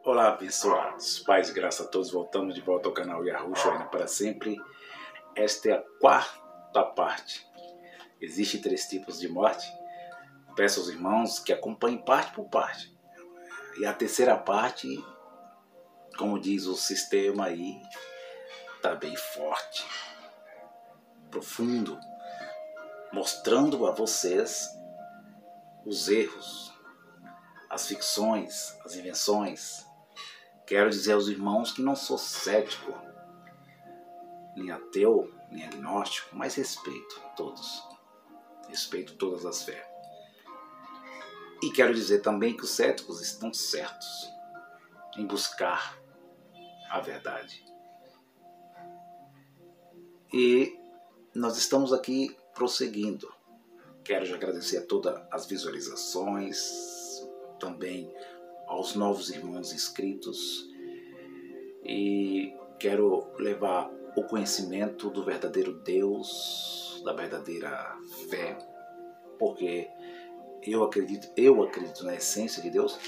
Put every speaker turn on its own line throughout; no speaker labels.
Olá, abençoados. Paz e graça a todos. Voltamos de volta ao canal Yahushua Reina para sempre. Esta é a quarta parte. Existem 3 tipos de morte. Peço aos irmãos que acompanhem parte por parte. E a terceira parte, como diz o sistema aí, está bem forte, profundo, mostrando a vocês os erros, as ficções, as invenções. Quero dizer aos irmãos que não sou cético, nem ateu, nem agnóstico, mas respeito todos. Respeito todas as fés. E quero dizer também que os céticos estão certos em buscar a verdade. E nós estamos aqui prosseguindo. Quero já agradecer a todas as visualizações, também aos novos irmãos inscritos, e quero levar o conhecimento do verdadeiro Deus, da verdadeira fé, porque eu acredito na essência de Deus.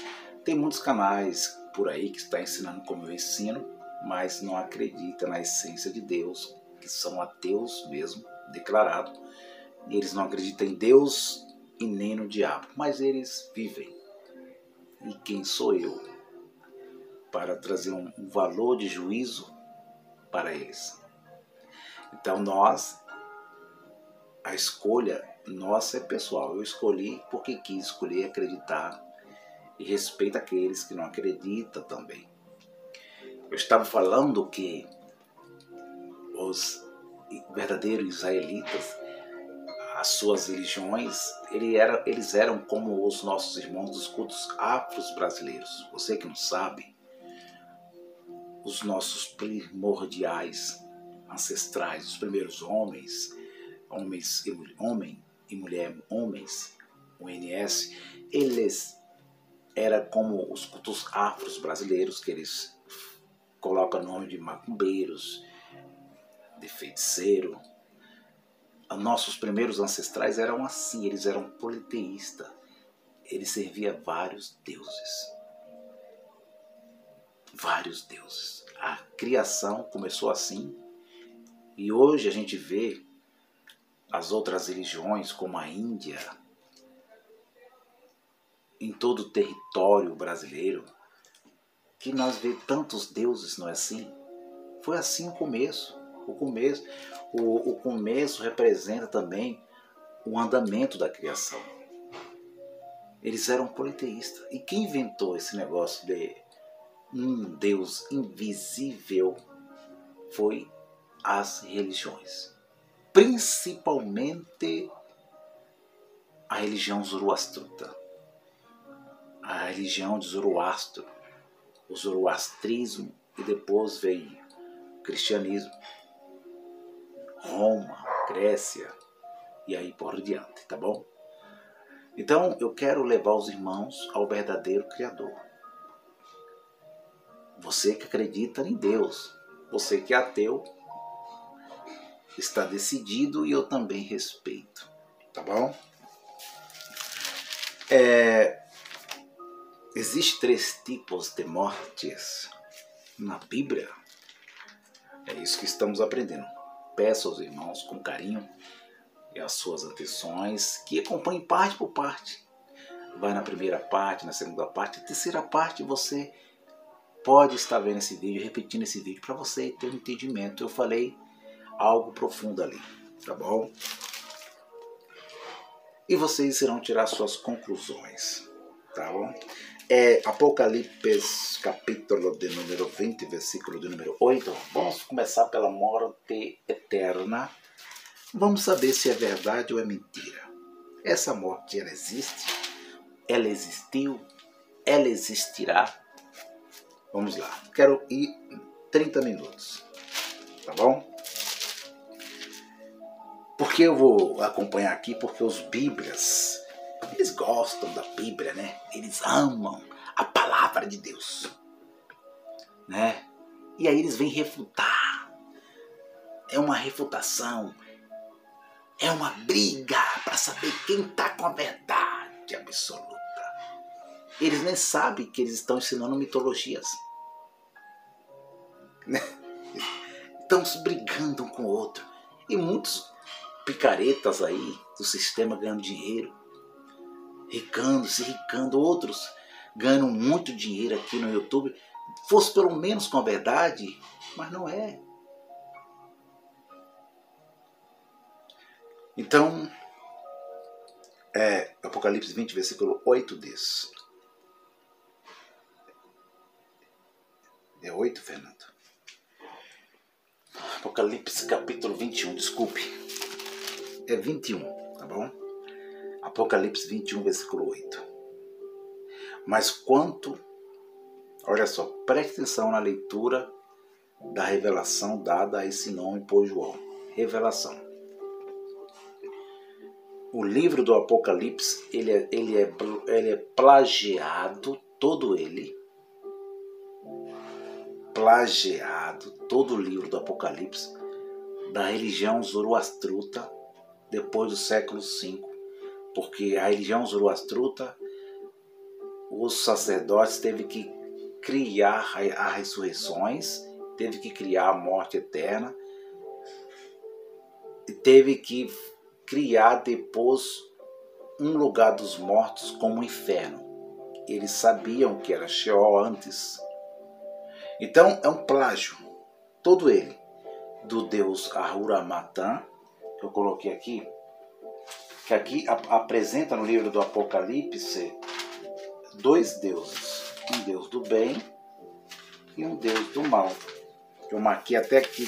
Tem muitos canais por aí que estão ensinando como eu ensino, mas não acreditam na essência de Deus, que são ateus mesmo, declarado. Eles não acreditam em Deus e nem no diabo, mas eles vivem. E quem sou eu para trazer um valor de juízo para eles? Então a escolha nossa é pessoal. Eu escolhi porque quis escolher acreditar, e respeito aqueles que não acreditam também. Eu estava falando que os verdadeiros israelitas, as suas religiões, eles eram como os nossos irmãos dos cultos afros brasileiros. Você que não sabe, os nossos primordiais ancestrais, os primeiros homens e mulher, homens, ONS, eles eram como os cultos afros brasileiros, que eles colocam o nome de macumbeiros, de feiticeiro. Nossos primeiros ancestrais eram assim, eles eram politeístas, eles serviam vários deuses. Vários deuses. A criação começou assim, e hoje a gente vê as outras religiões, como a Índia, em todo o território brasileiro, que nós vê tantos deuses, não é assim? Foi assim o começo. O começo representa também o andamento da criação. Eles eram politeístas. E quem inventou esse negócio de um Deus invisível foi as religiões. Principalmente a religião zoroastrita. A religião de Zoroastro. O zoroastrismo, e depois veio o cristianismo. Roma, Grécia, e aí por diante, tá bom? Então eu quero levar os irmãos ao verdadeiro Criador. Você que acredita em Deus, você que é ateu, está decidido, e eu também respeito, tá bom? Existem 3 tipos de mortes na Bíblia. É isso que estamos aprendendo. Peço aos irmãos com carinho e as suas atenções que acompanhem parte por parte. Vai na primeira parte, na segunda parte, na terceira parte você pode estar vendo esse vídeo, repetindo esse vídeo para você ter um entendimento. Eu falei algo profundo ali, tá bom? E vocês irão tirar suas conclusões, tá bom? Apocalipse, capítulo de número 20, versículo de número 8. Vamos começar pela morte eterna. Vamos saber se é verdade ou é mentira. Essa morte, ela existe? Ela existiu? Ela existirá? Vamos lá. Quero ir 30 minutos, tá bom? Porque eu vou acompanhar aqui? Porque os bíblias, eles gostam da Bíblia, né? Eles amam a palavra de Deus, né? E aí eles vêm refutar. É uma refutação. É uma briga para saber quem está com a verdade absoluta. eles nem sabem que eles estão ensinando mitologias. Estão se brigando um com o outro. E muitos picaretas aí do sistema ganhando dinheiro, se ricando, outros ganham muito dinheiro aqui no YouTube. Fosse pelo menos com a verdade, mas não é. Então, Apocalipse 20, versículo 8 diz. É 8, Fernando? Apocalipse capítulo 21, desculpe. É 21, tá bom? Apocalipse 21, versículo 8. Mas quanto... Olha só, preste atenção na leitura da revelação dada a esse nome por João. Revelação. O livro do Apocalipse, ele é plagiado, todo ele, plagiado, todo o livro do Apocalipse, da religião zoroastruta, depois do século V, porque a religião zoroastruta, os sacerdotes teve que criar as ressurreições, teve que criar a morte eterna, e teve que criar depois um lugar dos mortos como o inferno. Eles sabiam que era Sheol antes. Então é um plágio, todo ele, do deus Ahura Mazda, que eu coloquei aqui, que aqui apresenta no livro do Apocalipse dois deuses, um deus do bem e um deus do mal. Eu marquei até aqui,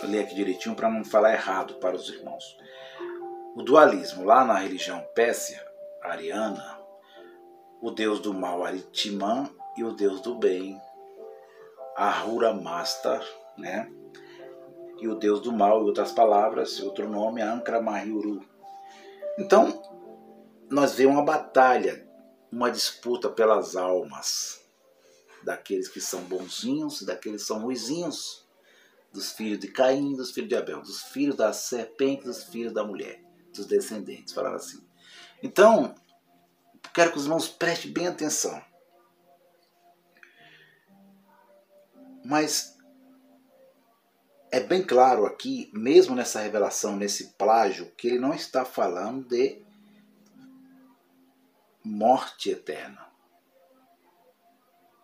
eu li aqui direitinho para não falar errado para os irmãos. O dualismo, lá na religião pérsia, ariana, o deus do mal Aritimã e o deus do bem Ahura Mazda, né? E o deus do mal, em outras palavras, outro nome, Ankara Mahiruru. Então, nós vemos uma batalha, uma disputa pelas almas daqueles que são bonzinhos e daqueles que são ruizinhos, dos filhos de Caim, dos filhos de Abel, dos filhos da serpente, dos filhos da mulher, dos descendentes, falaram assim. Então, quero que os irmãos prestem bem atenção. Mas é bem claro aqui, mesmo nessa revelação, nesse plágio, que ele não está falando de morte eterna.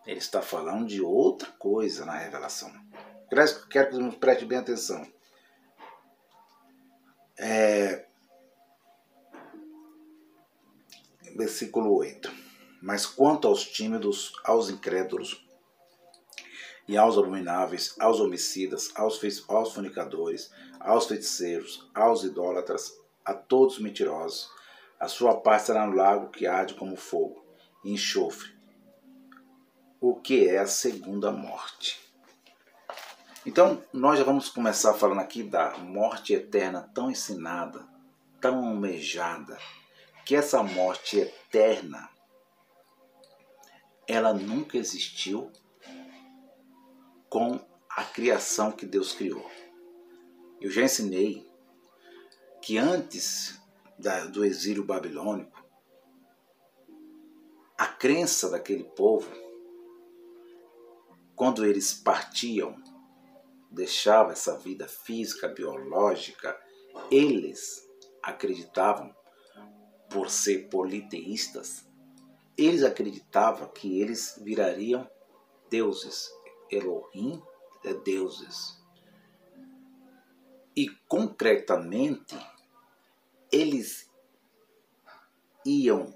Ele está falando de outra coisa na revelação. Quero que os irmãos prestem bem atenção. Versículo 8. Mas quanto aos tímidos, aos incrédulos, e aos abomináveis, aos homicidas, aos fornicadores, aos feiticeiros, aos idólatras, a todos os mentirosos, a sua parte será no lago que arde como fogo e enxofre, o que é a segunda morte. Então, nós já vamos começar falando aqui da morte eterna tão ensinada, tão almejada, que essa morte eterna, ela nunca existiu com a criação que Deus criou. Eu já ensinei que antes do exílio babilônico, a crença daquele povo, quando eles partiam, deixavam essa vida física, biológica, eles acreditavam, por ser politeístas, eles acreditavam que eles virariam deuses. Elohim é deuses. E concretamente, eles iam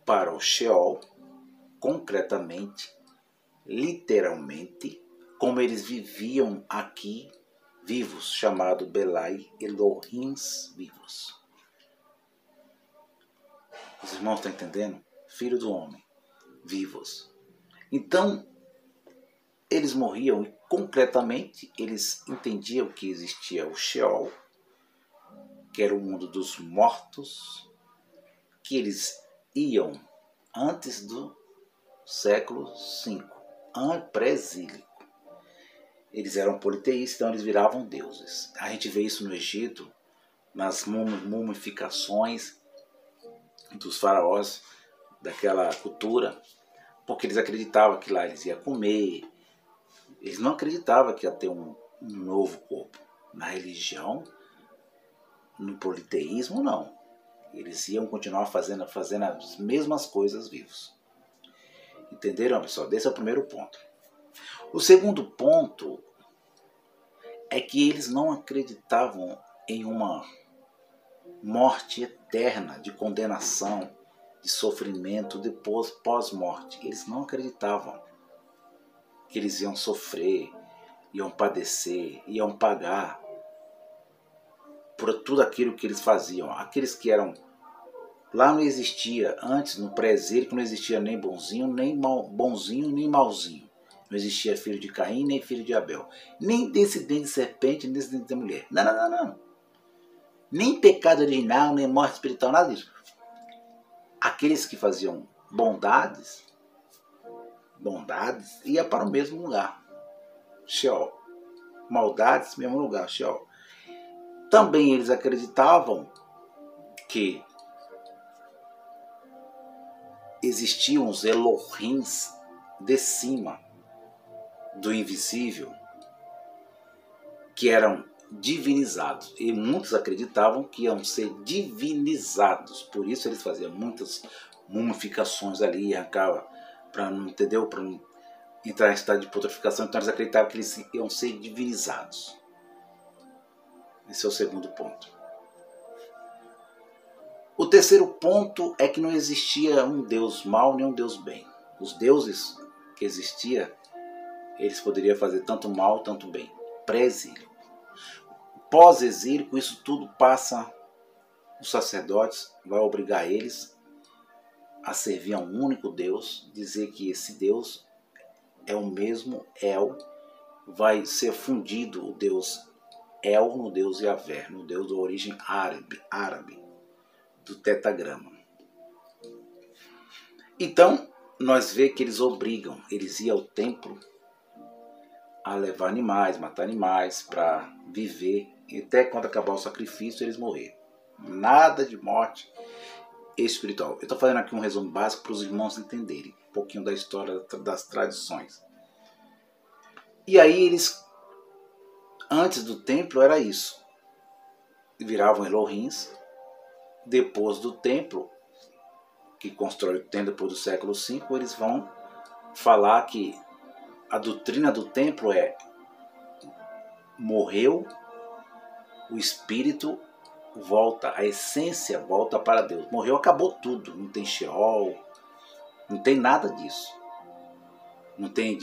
para o Sheol, concretamente, literalmente, como eles viviam aqui, vivos, chamado Belai, Elohims vivos. Os irmãos estão entendendo? Filho do homem, vivos. Então, eles morriam e concretamente eles entendiam que existia o Sheol, que era o mundo dos mortos, que eles iam antes do século V, pré-exílico. Eles eram politeístas, então eles viravam deuses. A gente vê isso no Egito, nas mumificações dos faraós, daquela cultura, porque eles acreditavam que lá eles iam comer, eles não acreditavam que ia ter um novo corpo. Na religião, no politeísmo, não. Eles iam continuar fazendo as mesmas coisas vivos. Entenderam, pessoal? Esse é o primeiro ponto. O segundo ponto é que eles não acreditavam em uma morte eterna, de condenação, de sofrimento depois, pós-morte. Eles não acreditavam que eles iam sofrer, iam padecer, iam pagar por tudo aquilo que eles faziam. Aqueles que eram... Lá não existia, antes, no pré-exílico, não existia nem bonzinho, nem bonzinho, nem malzinho. Não existia filho de Caim, nem filho de Abel. Nem descendente de serpente, nem descendente de mulher. Não, não, não, não. Nem pecado original, nem morte espiritual, nada disso. Aqueles que faziam bondades, ia para o mesmo lugar, Sheol. Maldades, mesmo lugar, Sheol. Também eles acreditavam que existiam os Elohims de cima do invisível, que eram divinizados. E muitos acreditavam que iam ser divinizados. Por isso eles faziam muitas mumificações ali, arrancava para não, entendeu? Para não entrar em estado de putrefação. Então eles acreditavam que eles iam ser divinizados. Esse é o segundo ponto. O terceiro ponto é que não existia um Deus mau nem um Deus bem. Os deuses que existiam, eles poderiam fazer tanto mal, tanto bem. Pré-exílio. Pós-exílio, isso tudo passa, os sacerdotes vai obrigar eles a servir a um único Deus, dizer que esse Deus é o mesmo El, vai ser fundido o Deus El no Deus Yahvé, no Deus de origem árabe, do tetagrama. Então, nós vemos que eles obrigam, eles iam ao templo a levar animais, matar animais para viver, e até quando acabar o sacrifício eles morreram. Nada de morte espiritual. Eu estou fazendo aqui um resumo básico para os irmãos entenderem um pouquinho da história, das tradições. E aí eles, antes do templo era isso, viravam Elohims. Depois do templo, que constrói o templo depois do século V, eles vão falar que a doutrina do templo é: morreu, o espírito volta, a essência volta para Deus. Morreu, acabou tudo. Não tem Sheol, não tem nada disso. Não tem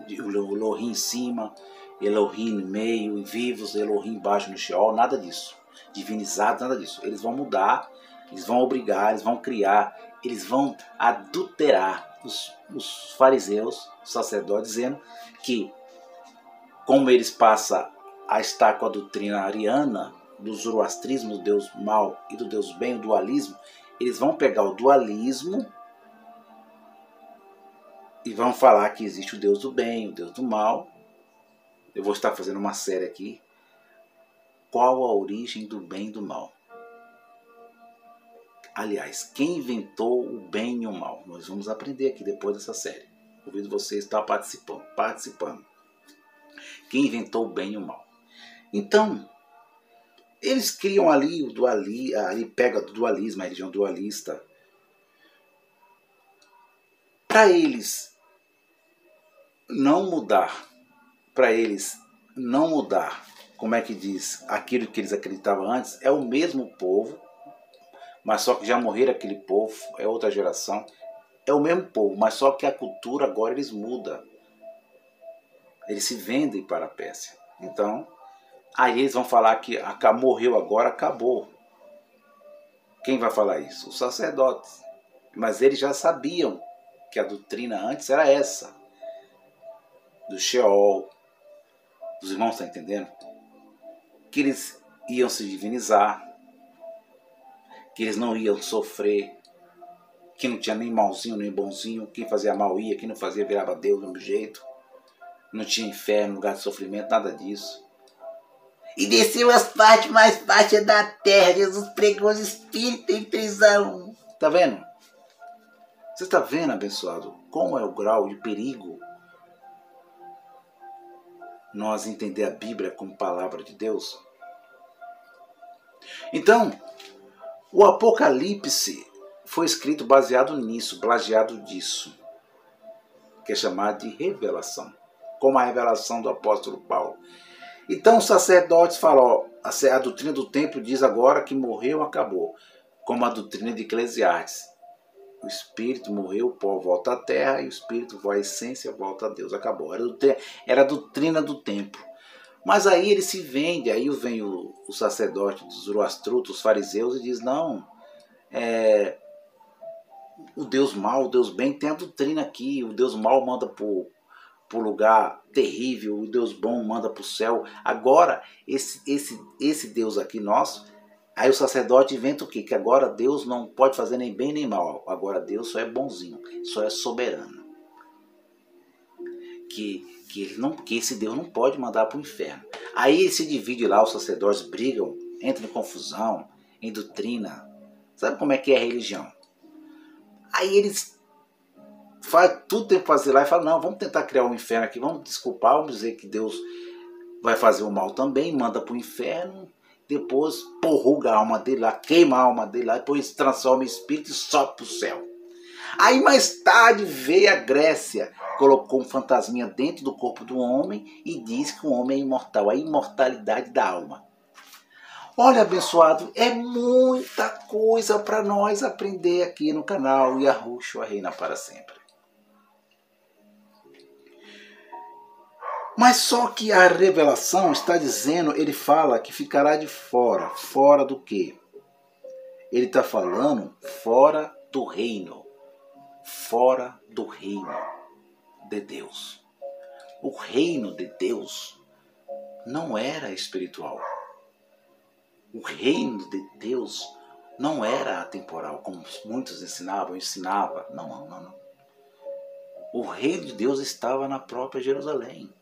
Elohim em cima, Elohim no meio, vivos, Elohim embaixo no Sheol, nada disso. Divinizado, nada disso. Eles vão mudar, eles vão obrigar, eles vão criar, eles vão adulterar os fariseus, os sacerdotes, dizendo que, como eles passam a estar com a doutrina ariana, do zoroastrismo, do Deus mal e do Deus bem, o dualismo, eles vão pegar o dualismo e vão falar que existe o Deus do bem, o Deus do mal. Eu vou estar fazendo uma série aqui. Qual a origem do bem e do mal? Aliás, quem inventou o bem e o mal? Nós vamos aprender aqui depois dessa série. Convido você a estar participando. Quem inventou o bem e o mal? Então, eles criam ali o dualismo, ali pega do dualismo, a religião dualista. Para eles não mudar, como é que diz, aquilo que eles acreditavam antes, é o mesmo povo, mas só que já morreram aquele povo, é outra geração, é o mesmo povo, mas só que a cultura agora eles mudam. Eles se vendem para a Pérsia. Então, aí eles vão falar que morreu agora, acabou. Quem vai falar isso? Os sacerdotes. Mas eles já sabiam que a doutrina antes era essa. Do Sheol. Os irmãos estão entendendo? Que eles iam se divinizar. Que eles não iam sofrer. Que não tinha nem malzinho nem bonzinho. Quem fazia mal ia, quem não fazia virava Deus do mesmo jeito. Não tinha inferno, lugar de sofrimento, nada disso. E desceu as partes mais baixas da terra. Jesus pregou os espíritos em prisão. Tá vendo? Você está vendo, abençoado, como é o grau de perigo nós entender a Bíblia como palavra de Deus? Então, o Apocalipse foi escrito baseado nisso, plagiado disso, que é chamado de revelação, como a revelação do apóstolo Paulo. Então os sacerdotes falam, a doutrina do templo diz agora que morreu, acabou, como a doutrina de Eclesiastes. O espírito morreu, o pó volta à terra, e o espírito, a essência, volta a Deus. Acabou. Era a doutrina do templo. Mas aí ele se vende, aí vem o sacerdote dos Zoroastrutos, os fariseus, e diz, não, o Deus mal, o Deus bem, tem a doutrina aqui, o Deus mal manda para o lugar terrível, o Deus bom manda para o céu. Agora, esse Deus aqui nosso, aí o sacerdote inventa o quê? Que agora Deus não pode fazer nem bem nem mal, agora Deus só é bonzinho, só é soberano. Que esse Deus não pode mandar para o inferno. Aí se divide lá, os sacerdotes brigam, entram em confusão, em doutrina. Sabe como é que é a religião? Aí eles fazem tudo, tem que fazer lá e falam, não, vamos tentar criar um inferno aqui, vamos desculpar, vamos dizer que Deus vai fazer o mal também, manda para o inferno, depois porruga a alma dele lá, queima a alma dele lá, depois transforma em espírito e sobe para o céu. Aí mais tarde veio a Grécia, colocou um fantasminha dentro do corpo do homem e diz que o homem é imortal, a imortalidade da alma. Olha, abençoado, é muita coisa para nós aprender aqui no canal Yahushua Reina para Sempre. Mas só que a revelação está dizendo, ele fala que ficará de fora. Fora do quê? Ele está falando fora do reino. Fora do reino de Deus. O reino de Deus não era espiritual. O reino de Deus não era atemporal, como muitos ensinava. Não. O reino de Deus estava na própria Jerusalém.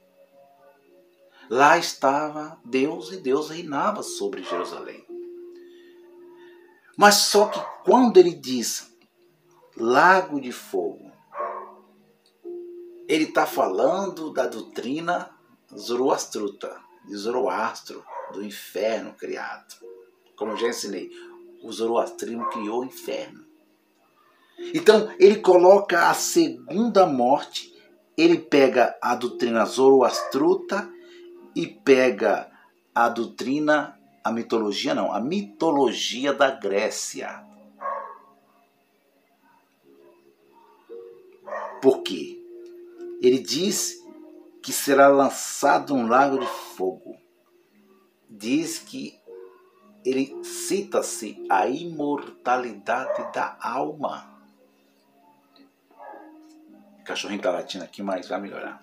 Lá estava Deus e Deus reinava sobre Jerusalém. Mas só que quando ele diz lago de fogo, ele está falando da doutrina zoroastruta, de Zoroastro, do inferno criado. Como eu já ensinei, o zoroastrismo criou o inferno. Então ele coloca a segunda morte, ele pega a doutrina zoroastruta e pega a doutrina, a mitologia da Grécia. Por quê? Ele diz que será lançado um lago de fogo. Diz que ele cita-se a imortalidade da alma. O cachorrinho está latindo aqui, mas vai melhorar.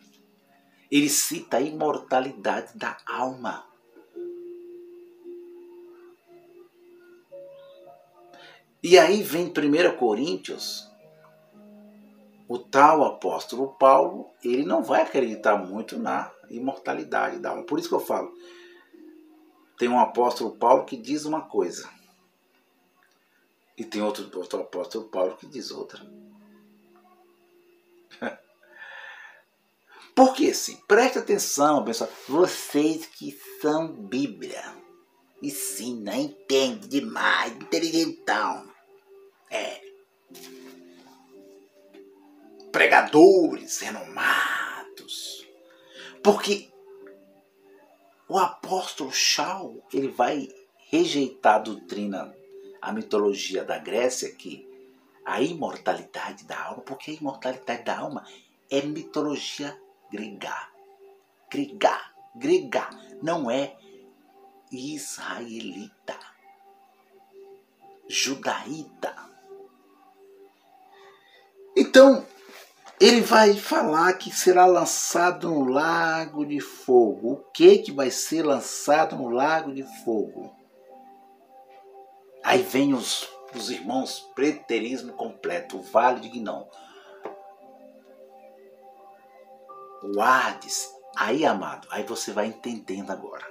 Ele cita a imortalidade da alma. E aí vem 1 Coríntios, o tal apóstolo Paulo, ele não vai acreditar muito na imortalidade da alma. Por isso que eu falo, tem um apóstolo Paulo que diz uma coisa, e tem outro apóstolo Paulo que diz outra. Porque sim, preste atenção, pessoal, vocês que são Bíblia, ensina, entende demais, inteligentão, pregadores renomados, porque o apóstolo Shaul, ele vai rejeitar a doutrina, a mitologia da Grécia, que a imortalidade da alma, porque a imortalidade da alma é mitologia grega, não é israelita, judaíta. Então, ele vai falar que será lançado no lago de fogo. O que vai ser lançado no lago de fogo? Aí vem os irmãos preterismo completo, o Vale de Guinom, o Hades. Aí, amado, aí você vai entendendo agora.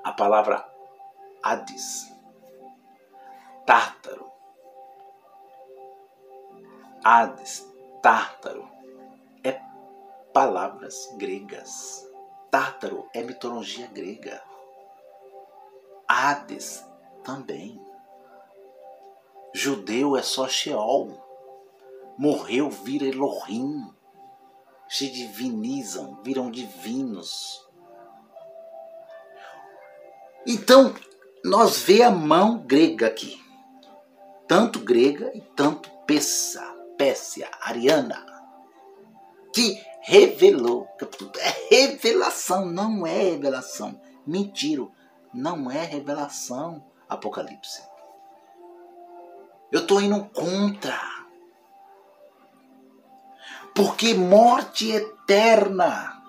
A palavra Hades, Tártaro, Hades, Tártaro, é palavras gregas. Tártaro é mitologia grega. Hades também. Judeu é só Sheol. Morreu, vira Elohim. Se divinizam, viram divinos. Então, nós vê a mão grega aqui. Tanto grega e tanto Pérsia, ariana. Que revelou. É revelação, não é revelação. Mentira, não é revelação. Apocalipse. Eu estou indo contra. Porque morte eterna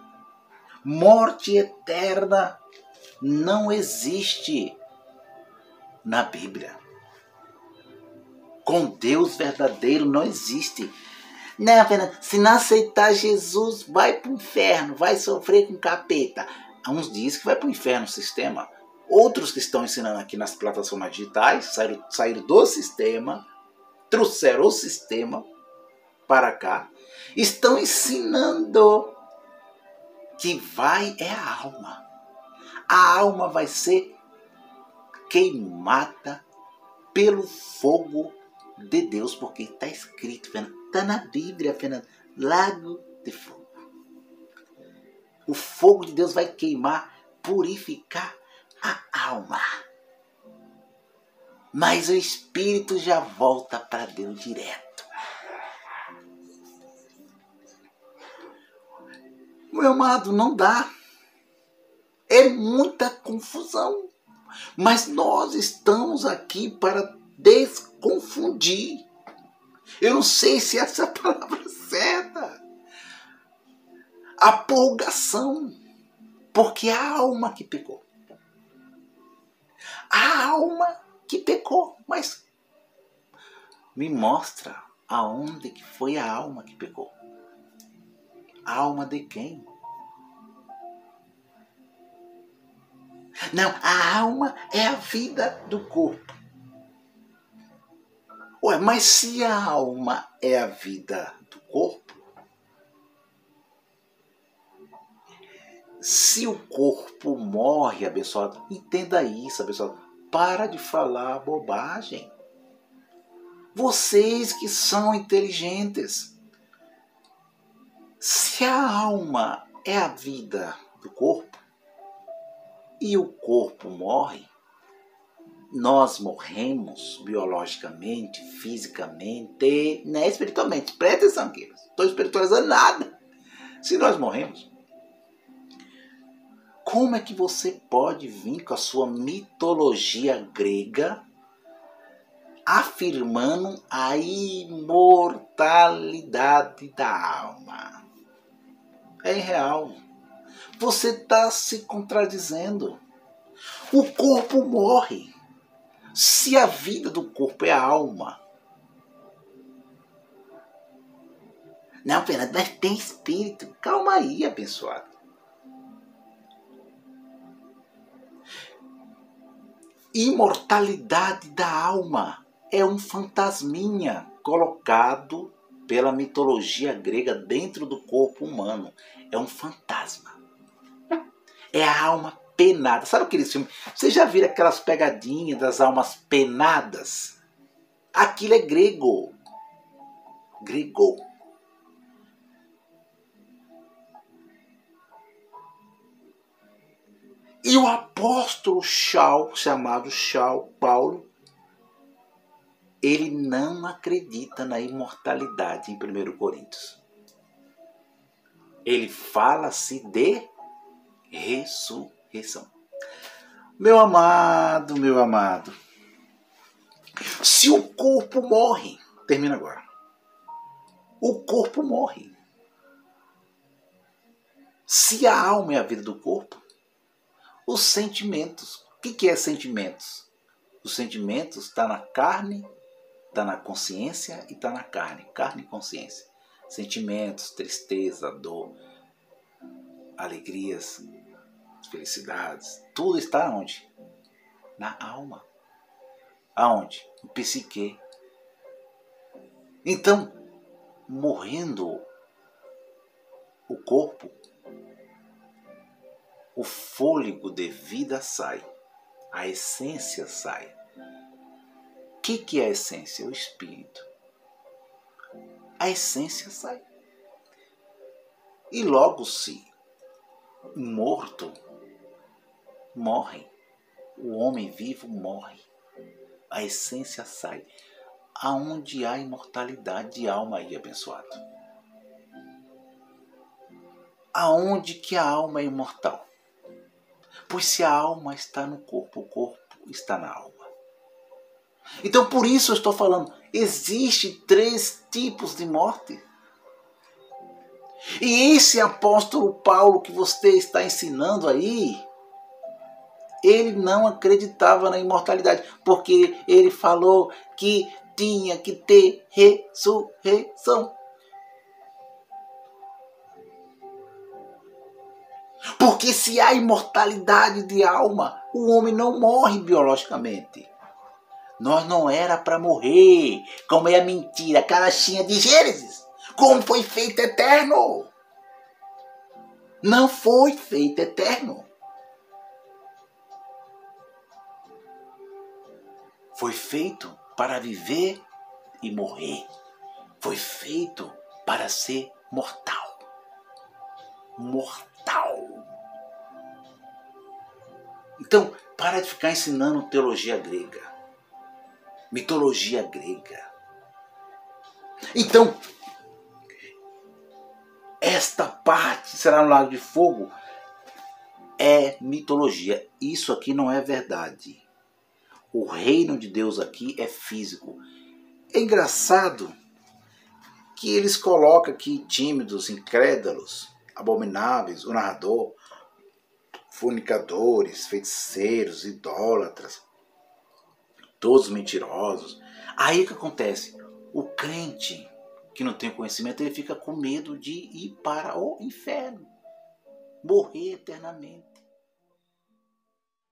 não existe na Bíblia. Com Deus verdadeiro não existe. Não, Fernando, se não aceitar Jesus, vai para o inferno, vai sofrer com capeta. Uns dizem que vai para o inferno o sistema. Outros que estão ensinando aqui nas plataformas digitais, saíram do sistema, trouxeram o sistema para cá, estão ensinando que é a alma. A alma vai ser queimada pelo fogo de Deus, porque está escrito, está na Bíblia, lago de fogo. O fogo de Deus vai queimar, purificar a alma. Mas o espírito já volta para Deus direto. Meu amado, não dá. É muita confusão. Mas nós estamos aqui para desconfundir. Eu não sei se essa é a palavra certa. A purgação. Porque é a alma que pecou. A alma que pecou. Mas me mostra aonde que foi a alma que pecou. A alma de quem? Não, a alma é a vida do corpo. Ué, mas se a alma é a vida do corpo, se o corpo morre, abençoado, entenda isso, abençoado. Para de falar bobagem. Vocês que são inteligentes. Se a alma é a vida do corpo e o corpo morre, nós morremos biologicamente, fisicamente, né, espiritualmente. Presta atenção aqui, não estou espiritualizando nada. Se nós morremos, como é que você pode vir com a sua mitologia grega afirmando a imortalidade da alma? É irreal. Você está se contradizendo. O corpo morre. Se a vida do corpo é a alma. Não, Fernando, mas tem espírito. Calma aí, abençoado. Imortalidade da alma é um fantasminha colocado pela mitologia grega dentro do corpo humano. É um fantasma. É a alma penada. Sabe aqueles filmes? Vocês já viram aquelas pegadinhas das almas penadas? Aquilo é grego. Grego. E o apóstolo chamado Paulo, ele não acredita na imortalidade em 1 Coríntios. Ele fala-se de ressurreição. Meu amado, se o corpo morre, termina agora. O corpo morre. Se a alma é a vida do corpo, os sentimentos. O que é sentimentos? Os sentimentos estão na carne, está na consciência e está na carne. Carne e consciência. Sentimentos, tristeza, dor, alegrias, felicidades. Tudo está onde? Na alma. Aonde? No psique. Então, morrendo o corpo, o fôlego de vida sai, a essência sai. O que é a essência? O espírito. A essência sai. E logo se morto morre, o homem vivo morre, a essência sai. Aonde há imortalidade de alma aí, abençoado? Aonde que a alma é imortal? Pois se a alma está no corpo, o corpo está na alma. Então por isso eu estou falando, existe 3 tipos de morte. E esse apóstolo Paulo que você está ensinando aí, ele não acreditava na imortalidade, porque ele falou que tinha que ter ressurreição. Porque se há imortalidade de alma, o homem não morre biologicamente. Nós não era para morrer, como é a mentira, a carochinha de Gênesis. Como foi feito eterno. Não foi feito eterno. Foi feito para viver e morrer. Foi feito para ser mortal. Mortal. Então, para de ficar ensinando teologia grega. Mitologia grega. Então, esta parte será no lago de fogo é mitologia. Isso aqui não é verdade. O reino de Deus aqui é físico. É engraçado que eles colocam aqui tímidos, incrédulos, abomináveis, o narrador, fornicadores, feiticeiros, idólatras, todos mentirosos. Aí o que acontece? O crente que não tem conhecimento, ele fica com medo de ir para o inferno, morrer eternamente.